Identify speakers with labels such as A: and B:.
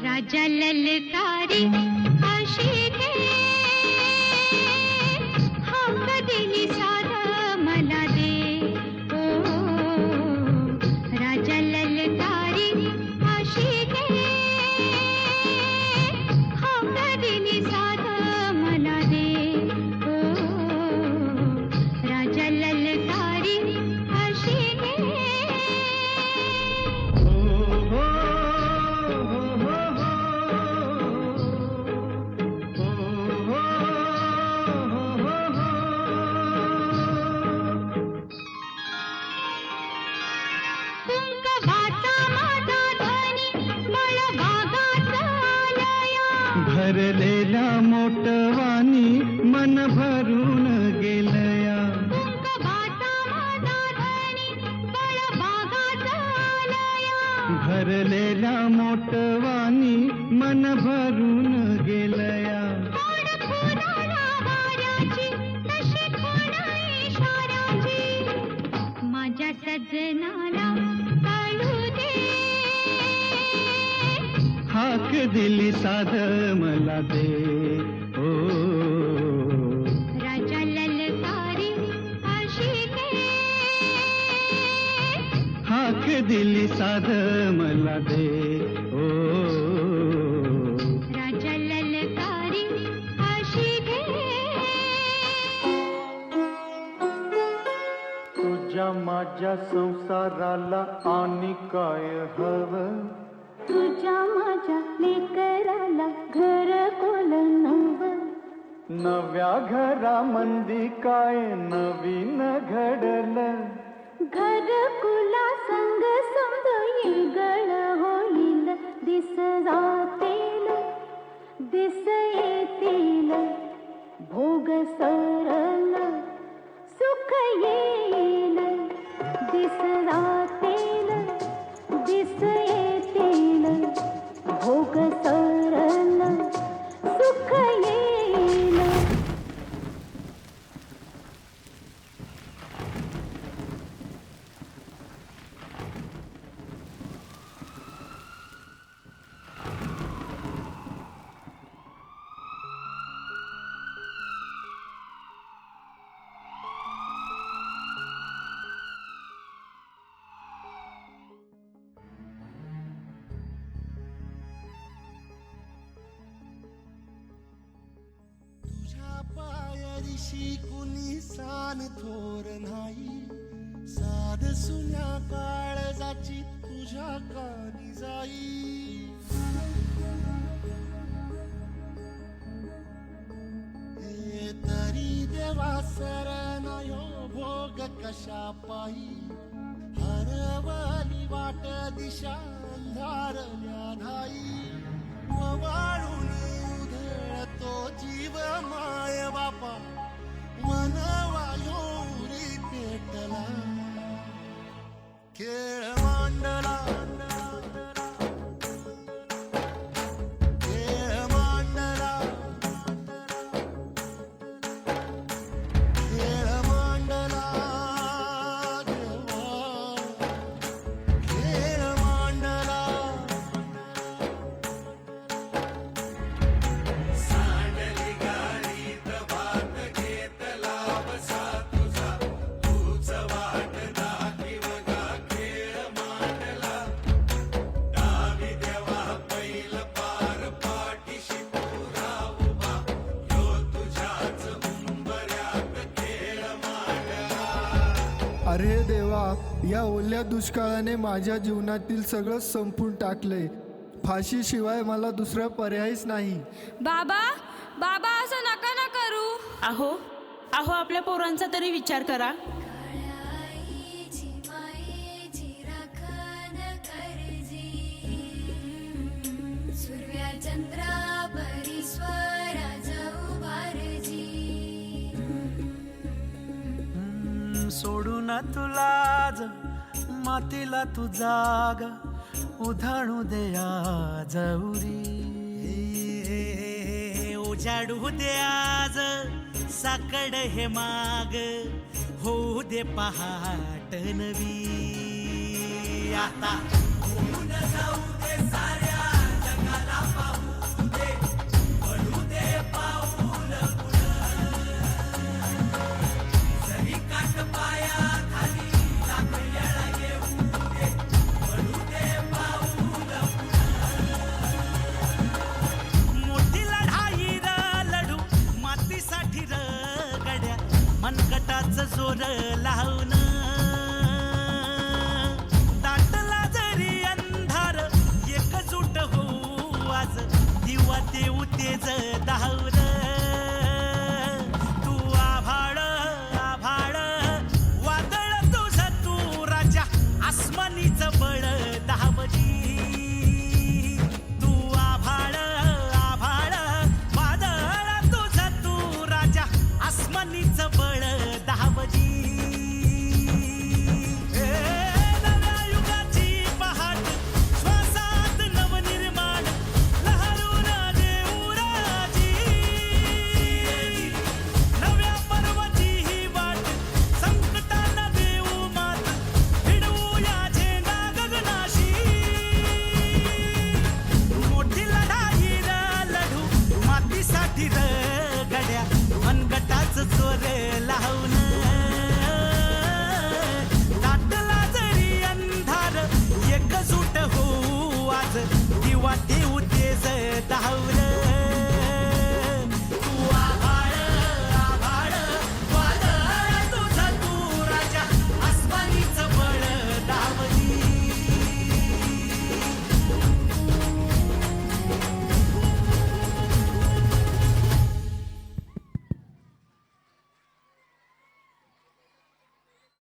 A: राजा ललकारी आशिके हाक दिली साध मला दे ओ राजा ललकारी आशिके हाक दिली साध मला दे ओ राजा ललकारी आशिके
B: भरलेल्या मोटवानी मन भरून गेलया भरलेल्या मोटवानी मन भरून गेलया
A: माझ्या सजनाला काढू दे
B: हाक दिली साध मला दे ओ
A: राजा ललकारी आशिके
B: हाक दिली साध मला दे ओ
A: राजा ललकारी आशिके
B: तुझ्या माझ्या संसाराला आणि काय हवं
A: तुझ्या माझ्या लेकराला घर कोल नव
B: नव्या घरामंदी काय नवीन घडलं
A: घर कुला संग समज गळ होईल दिस जातील दिस येतील भोग सरल सुख येईल दिस जातील दिस येतील भोग सरल सुख येईल
C: पायरीशी कुणी सान थोर नाही साध सुन्या काळजाची तुझ्या कानी जाई हे तरी देवा सरनायो भोग कशा पायी हरवली वाट दिशा अंधारल्या धाई वाळून उधळतो जीव माय बापा मनवायोरी पेटला खेळ मांडला खेळ मांडला खेळ मांडला देवा खेळ मांडला
D: अरे देवा, या ओल्या दुष्काळाने माझ्या जीवनातील सगळं संपून टाकलंय. फाशीशिवाय मला दुसरा पर्यायच नाही.
E: बाबा बाबा असं नका ना करू.
F: अहो अहो आपल्या पोरांचा तरी विचार करा.
G: सोडून तुला मातीला तू जाग
C: उधाणू दे आज उरी
G: उजाडू दे आज साकड हे माग होऊ दे पहाट नवी आता होऊन जाऊ दे साऱ्या जगाला पाहू दे पडू दे पाऊल जरी काट पाया खाली लाख येळा येऊ दे पडू दे पाऊल मोठी लढाई र लढू मातीसाठी र गड्या मनगटाचं जोर लावून दाटला जरी अंधार एकजूट होऊ आज दिवा देऊ तेज धावर तू आभाळ आभाळ वादळ तुझं तू राजा आसमानीचं बळ दावजी तू आभाळ आभाळ वादळ तुझं तू राजा आसमानीचं बळ दावजी नव्या युगाची पहाट श्वासात नवनिर्माण लहरून देऊ राजी नव्या पर्वाची ही वाट संकटांना देऊ मात भिडवू या झेंडा गगनाशी मोठी लढाई र लढू मातीसाठी र गड्या मनगटाचं चोर लावून दाटला जरी अंधार एकजूट होऊ आज दिवा देऊ तेज धावलं